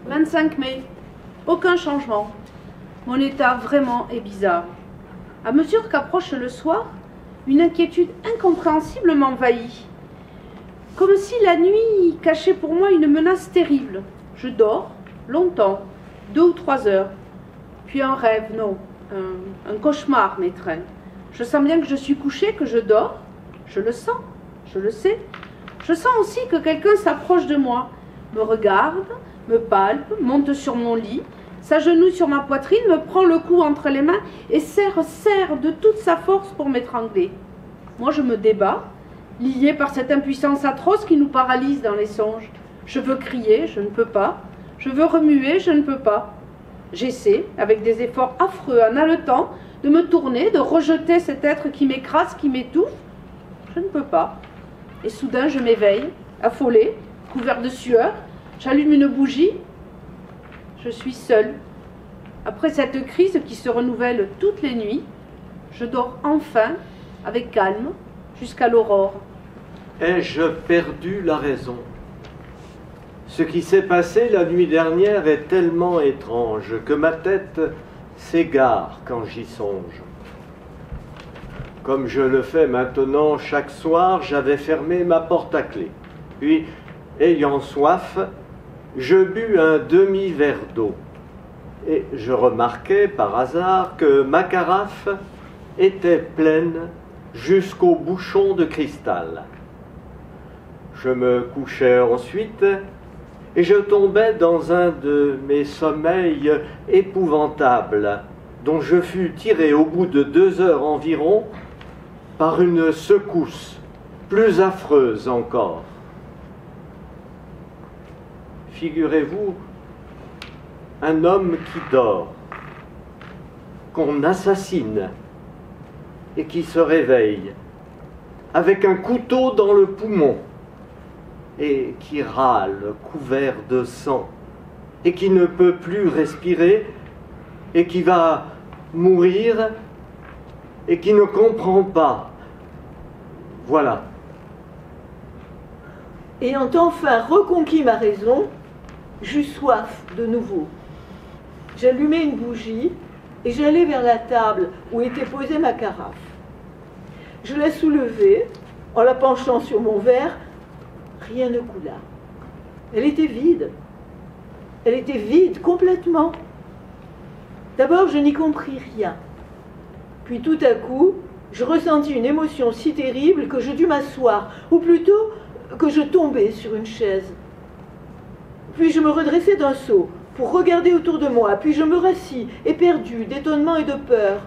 25 mai. Aucun changement. Mon état vraiment est bizarre. À mesure qu'approche le soir, une inquiétude incompréhensible m'envahit. Comme si la nuit cachait pour moi une menace terrible. Je dors longtemps, 2 ou 3 heures. Puis un rêve, non, un cauchemar m'étreint. Je sens bien que je suis couchée, que je dors. Je le sens, je le sais. Je sens aussi que quelqu'un s'approche de moi, me regarde, me palpe, monte sur mon lit, s'agenouille sur ma poitrine, me prend le cou entre les mains et serre de toute sa force pour m'étrangler. Moi, je me débat, liée par cette impuissance atroce qui nous paralyse dans les songes. Je veux crier, je ne peux pas. Je veux remuer, je ne peux pas. J'essaie, avec des efforts affreux, en haletant, de me tourner, de rejeter cet être qui m'écrase, qui m'étouffe. Je ne peux pas. Et soudain, je m'éveille, affolée, couvert de sueur. J'allume une bougie. Je suis seule. Après cette crise qui se renouvelle toutes les nuits, je dors enfin avec calme, jusqu'à l'aurore. Ai-je perdu la raison? Ce qui s'est passé la nuit dernière est tellement étrange que ma tête s'égare quand j'y songe. Comme je le fais maintenant chaque soir, j'avais fermé ma porte à clé. Puis, ayant soif, je bus un demi-verre d'eau. Et je remarquai par hasard que ma carafe était pleine jusqu'au bouchon de cristal. Je me couchai ensuite et je tombais dans un de mes sommeils épouvantables, dont je fus tiré au bout de 2 heures environ par une secousse plus affreuse encore. Figurez-vous un homme qui dort, qu'on assassine et qui se réveille avec un couteau dans le poumon et qui râle couvert de sang et qui ne peut plus respirer et qui va mourir et qui ne comprend pas. Voilà. Ayant enfin reconquis ma raison, j'eus soif de nouveau. J'allumai une bougie et j'allai vers la table où était posée ma carafe. Je la soulevai, en la penchant sur mon verre, rien ne coula. Elle était vide. Elle était vide complètement. D'abord, je n'y compris rien. Puis tout à coup, je ressentis une émotion si terrible que je dus m'asseoir, ou plutôt que je tombai sur une chaise. Puis je me redressai d'un saut pour regarder autour de moi, puis je me rassis, éperdu d'étonnement et de peur,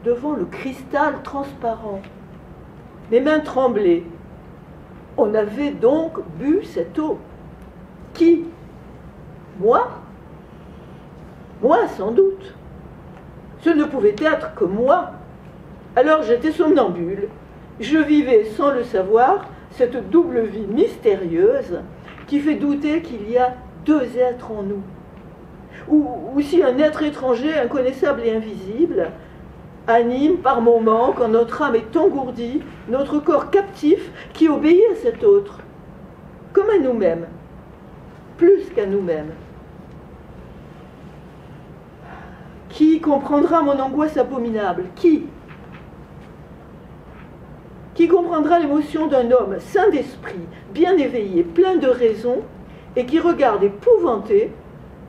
devant le cristal transparent. Mes mains tremblaient. On avait donc bu cette eau. Qui? Moi? Moi, sans doute. Ce ne pouvait être que moi. Alors j'étais somnambule. Je vivais, sans le savoir, cette double vie mystérieuse qui fait douter qu'il y a 2 êtres en nous. Ou si un être étranger, inconnaissable et invisible, anime par moments, quand notre âme est engourdie, notre corps captif qui obéit à cet autre, comme à nous-mêmes, plus qu'à nous-mêmes. Qui comprendra mon angoisse abominable? Qui comprendra l'émotion d'un homme sain d'esprit, bien éveillé, plein de raison, et qui regarde épouvanté,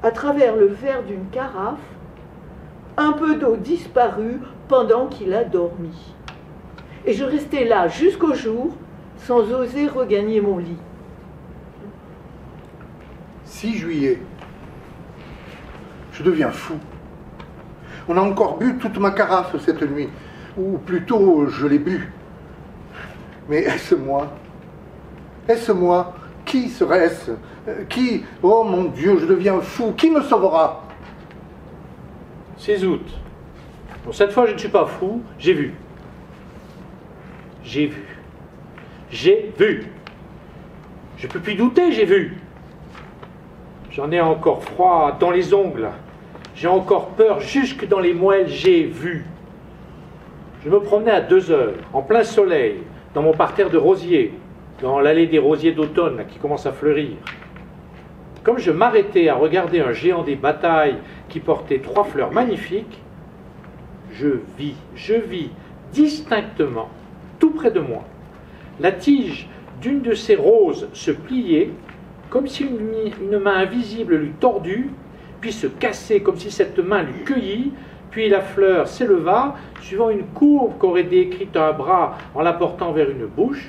à travers le verre d'une carafe, un peu d'eau disparue pendant qu'il a dormi. Et je restai là jusqu'au jour, sans oser regagner mon lit. 6 juillet. Je deviens fou. On a encore bu toute ma carafe cette nuit. Ou plutôt, je l'ai bu. Mais est-ce moi? Est-ce moi? Qui serait-ce? Qui? Oh mon Dieu, je deviens fou. Qui me sauvera? 6 août. Bon, cette fois, je ne suis pas fou. J'ai vu. J'ai vu. J'ai vu. Je ne peux plus douter, j'ai vu. J'en ai encore froid dans les ongles. J'ai encore peur jusque dans les moelles. J'ai vu. Je me promenais à 2 heures, en plein soleil, dans mon parterre de rosiers, dans l'allée des rosiers d'automne qui commence à fleurir. Comme je m'arrêtais à regarder un géant des batailles qui portait 3 fleurs magnifiques, je vis distinctement, tout près de moi, la tige d'une de ces roses se plier, comme si une main invisible l'eût tordue, puis se casser comme si cette main l'eût cueillie, puis la fleur s'éleva, suivant une courbe qu'aurait décrite un bras en la portant vers une bouche,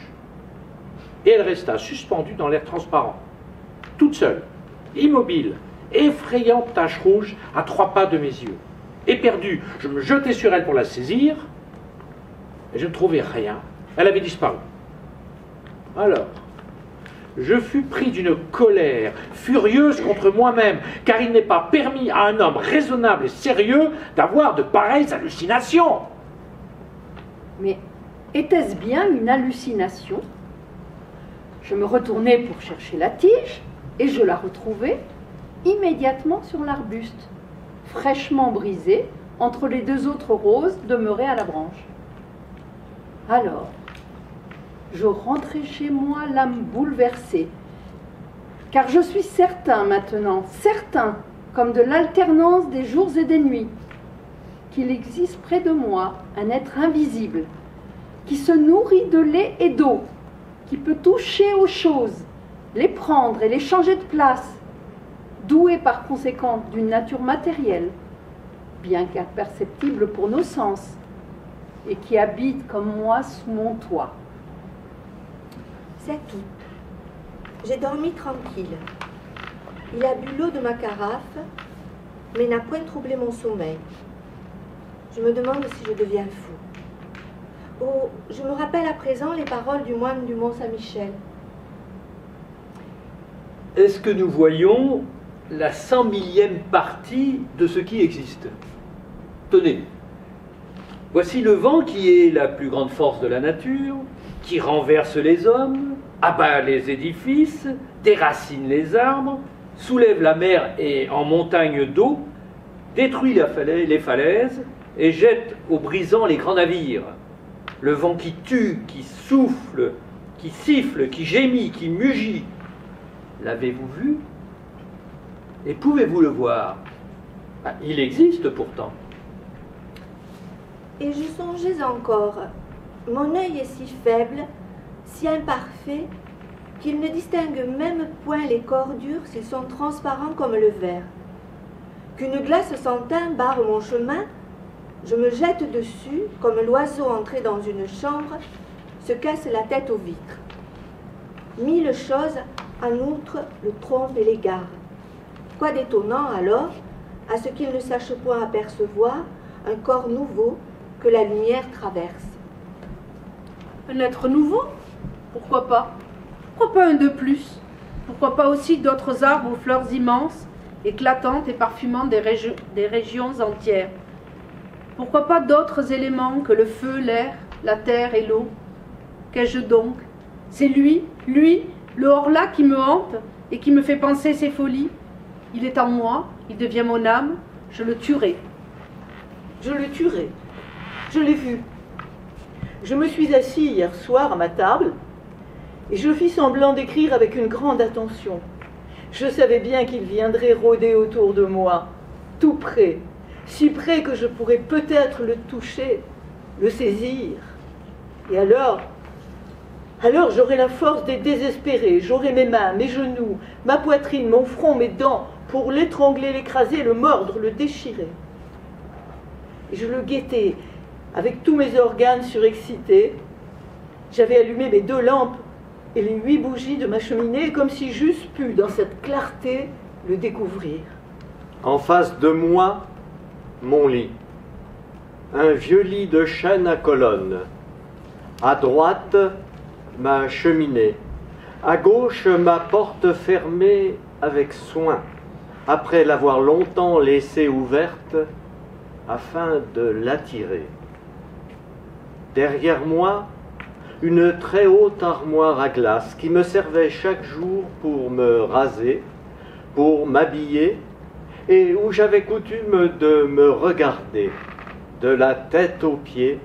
et elle resta suspendue dans l'air transparent, toute seule, immobile, effrayante tache rouge à 3 pas de mes yeux. Éperdu, je me jetai sur elle pour la saisir, et je ne trouvais rien. Elle avait disparu. Alors, je fus pris d'une colère furieuse contre moi-même, car il n'est pas permis à un homme raisonnable et sérieux d'avoir de pareilles hallucinations. Mais était-ce bien une hallucination? Je me retournai pour chercher la tige, et je la retrouvai immédiatement sur l'arbuste, fraîchement brisée entre les 2 autres roses demeurées à la branche. Alors, je rentrais chez moi l'âme bouleversée, car je suis certain maintenant, certain, comme de l'alternance des jours et des nuits, qu'il existe près de moi un être invisible, qui se nourrit de lait et d'eau, qui peut toucher aux choses, les prendre et les changer de place, doué par conséquent d'une nature matérielle, bien qu'imperceptible pour nos sens, et qui habite comme moi sous mon toit. C'est tout. J'ai dormi tranquille. Il a bu l'eau de ma carafe, mais n'a point troublé mon sommeil. Je me demande si je deviens fou. Oh, je me rappelle à présent les paroles du moine du Mont-Saint-Michel. Est-ce que nous voyons la 100 millième partie de ce qui existe? Tenez, voici le vent qui est la plus grande force de la nature, qui renverse les hommes, abat les édifices, déracine les arbres, soulève la mer et en montagne d'eau, détruit les falaises et jette au brisant les grands navires. Le vent qui tue, qui souffle, qui siffle, qui gémit, qui mugit. L'avez-vous vu? Et pouvez-vous le voir? Il existe pourtant. Et je songeais encore, mon œil est si faible, si imparfait, qu'il ne distingue même point les cordures s'ils sont transparents comme le verre. Qu'une glace sans teint barre mon chemin, je me jette dessus, comme l'oiseau entré dans une chambre se casse la tête aux vitres. 1000 choses, en outre, le trompent et l'égarent. Quoi d'étonnant alors, à ce qu'il ne sache point apercevoir un corps nouveau que la lumière traverse. Un être nouveau? Pourquoi pas? Pourquoi pas un de plus? Pourquoi pas aussi d'autres arbres aux fleurs immenses, éclatantes et parfumant des régions entières? Pourquoi pas d'autres éléments que le feu, l'air, la terre et l'eau? Qu'ai-je donc? C'est lui, le hors-là qui me hante et qui me fait penser ses folies. Il est en moi, il devient mon âme, je le tuerai. Je le tuerai. Je l'ai vu. Je me suis assis hier soir à ma table et je fis semblant d'écrire avec une grande attention. Je savais bien qu'il viendrait rôder autour de moi, tout près, si près que je pourrais peut-être le toucher, le saisir. Et alors j'aurais la force des désespérés, j'aurais mes mains, mes genoux, ma poitrine, mon front, mes dents, pour l'étrangler, l'écraser, le mordre, le déchirer. Et je le guettais, avec tous mes organes surexcités. J'avais allumé mes 2 lampes et les 8 bougies de ma cheminée, comme si j'eusse pu, dans cette clarté, le découvrir. En face de moi, mon lit. Un vieux lit de chêne à colonnes. À droite, ma cheminée. À gauche, ma porte fermée avec soin, après l'avoir longtemps laissée ouverte, afin de l'attirer. Derrière moi, une très haute armoire à glace qui me servait chaque jour pour me raser, pour m'habiller, et où j'avais coutume de me regarder, de la tête aux pieds,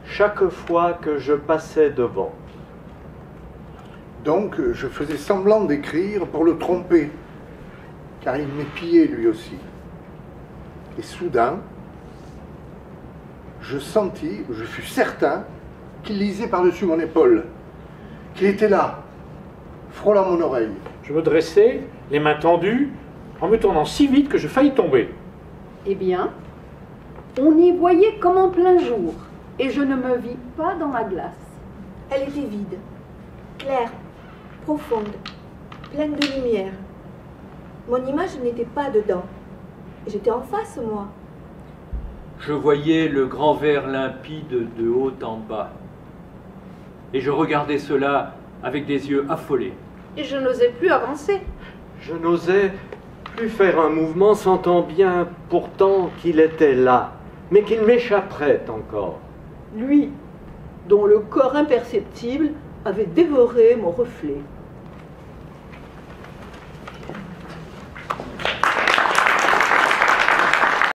chaque fois que je passais devant. Donc je faisais semblant d'écrire pour le tromper, car il m'épiait lui aussi. Et soudain, je fus certain qu'il lisait par-dessus mon épaule, qu'il était là, frôlant mon oreille. Je me dressai, les mains tendues, en me tournant si vite que je faillis tomber. Eh bien, on y voyait comme en plein jour, et je ne me vis pas dans la glace. Elle était vide, claire, profonde, pleine de lumière. Mon image n'était pas dedans. J'étais en face, moi. Je voyais le grand verre limpide de haut en bas. Et je regardais cela avec des yeux affolés. Et je n'osais plus avancer. Je n'osais plus faire un mouvement, sentant bien pourtant qu'il était là, mais qu'il m'échapperait encore. Lui, dont le corps imperceptible avait dévoré mon reflet.